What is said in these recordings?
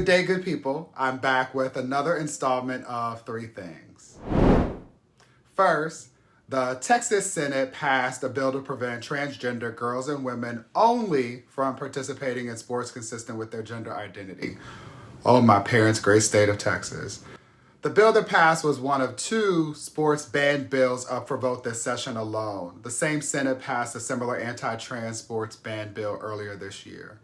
Good day, good people. I'm back with another installment of Three Things. First, the Texas Senate passed a bill to prevent transgender girls and women only from participating in sports consistent with their gender identity. Oh, my parents' great state of Texas. The bill that passed was one of two sports ban bills up for vote this session alone. The same Senate passed a similar anti-trans sports ban bill earlier this year.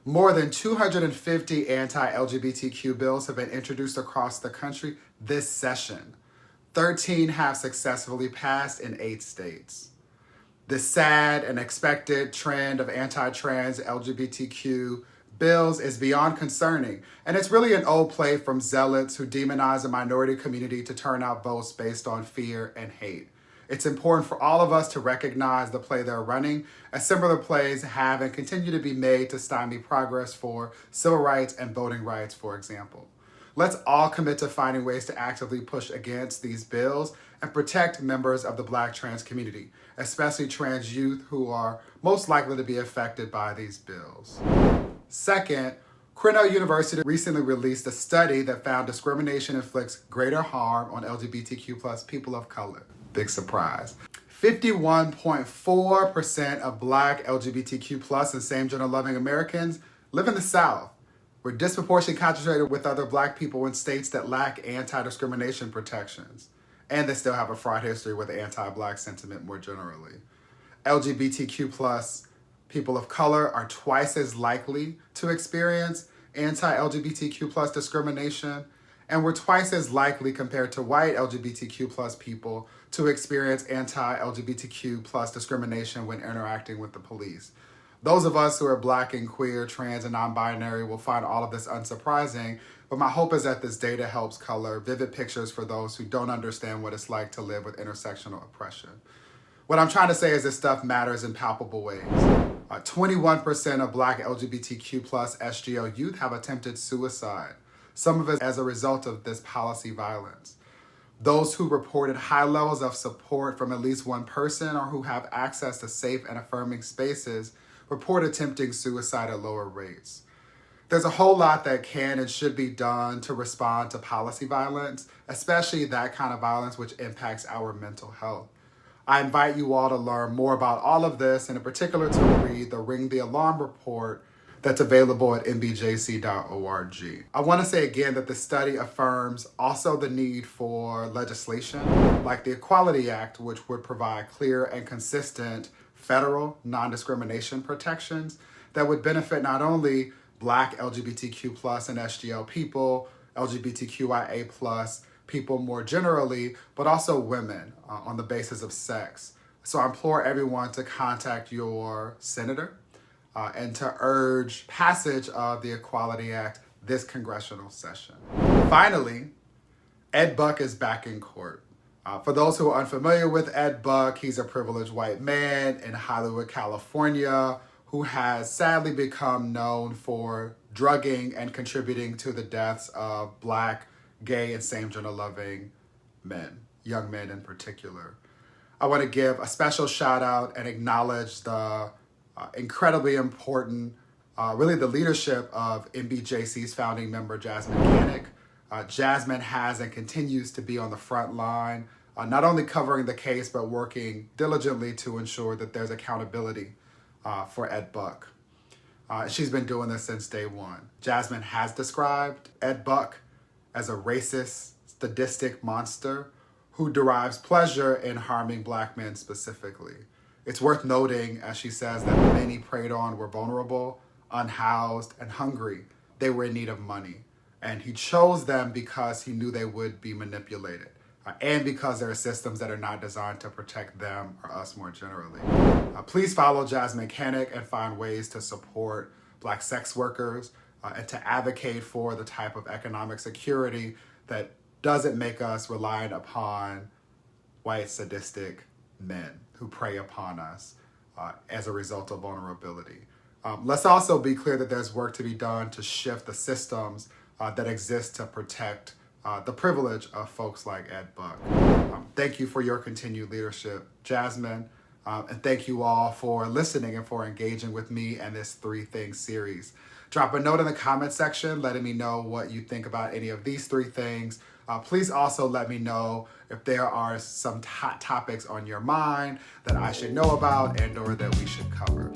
More than 250 anti-LGBTQ bills have been introduced across the country this session. 13 have successfully passed in 8 states. This sad and expected trend of anti-trans LGBTQ bills is beyond concerning, and it's really an old play from zealots who demonize a minority community to turn out votes based on fear and hate. It's important for all of us to recognize the play they're running, as similar plays have and continue to be made to stymie progress for civil rights and voting rights, for example. Let's all commit to finding ways to actively push against these bills and protect members of the Black trans community, especially trans youth who are most likely to be affected by these bills. Second, Cornell University recently released a study that found discrimination inflicts greater harm on LGBTQ+ people of color. Big surprise. 51.4% of Black LGBTQ+ and same-gender loving Americans live in the South. We're disproportionately concentrated with other Black people in states that lack anti-discrimination protections. And they still have a fraught history with anti-Black sentiment more generally. LGBTQ+ people of color are twice as likely to experience anti-LGBTQ+ discrimination, and we're twice as likely compared to white LGBTQ+ people to experience anti-LGBTQ+ discrimination when interacting with the police. Those of us who are Black and queer, trans, and non-binary will find all of this unsurprising, but my hope is that this data helps color vivid pictures for those who don't understand what it's like to live with intersectional oppression. What I'm trying to say is this stuff matters in palpable ways. 21% of Black LGBTQ+ SGL youth have attempted suicide, some of it as a result of this policy violence. Those who reported high levels of support from at least one person or who have access to safe and affirming spaces report attempting suicide at lower rates. There's a whole lot that can and should be done to respond to policy violence, especially that kind of violence which impacts our mental health. I invite you all to learn more about all of this, and in particular to read the Ring the Alarm report that's available at mbjc.org. I want to say again that the study affirms also the need for legislation like the Equality Act, which would provide clear and consistent federal non-discrimination protections that would benefit not only Black LGBTQ+ and SGL people, LGBTQIA+ people more generally, but also women on the basis of sex. So I implore everyone to contact your senator and to urge passage of the Equality Act this congressional session. Finally, Ed Buck is back in court. For those who are unfamiliar with Ed Buck, he's a privileged white man in Hollywood, California, who has sadly become known for drugging and contributing to the deaths of Black, gay, and same-gender loving men, young men in particular. I want to give a special shout out and acknowledge the incredibly important, really the leadership of MBJC's founding member, Jasmine Canick. Jasmine has and continues to be on the front line, not only covering the case, but working diligently to ensure that there's accountability for Ed Buck. She's been doing this since day one. Jasmine has described Ed Buck as a racist, sadistic monster who derives pleasure in harming Black men specifically. It's worth noting, as she says, that the men he preyed on were vulnerable, unhoused, and hungry. They were in need of money. And he chose them because he knew they would be manipulated, and because there are systems that are not designed to protect them or us more generally. Please follow Jasmine Canick and find ways to support Black sex workers and to advocate for the type of economic security that doesn't make us reliant upon white sadistic men who prey upon us as a result of vulnerability. Let's also be clear that there's work to be done to shift the systems that exist to protect the privilege of folks like Ed Buck. Thank you for your continued leadership, Jasmine. And thank you all for listening and for engaging with me and this 3 Things series. Drop a note in the comment section letting me know what you think about any of these 3 things. Please also let me know if there are some hot topics on your mind that I should know about and or that we should cover.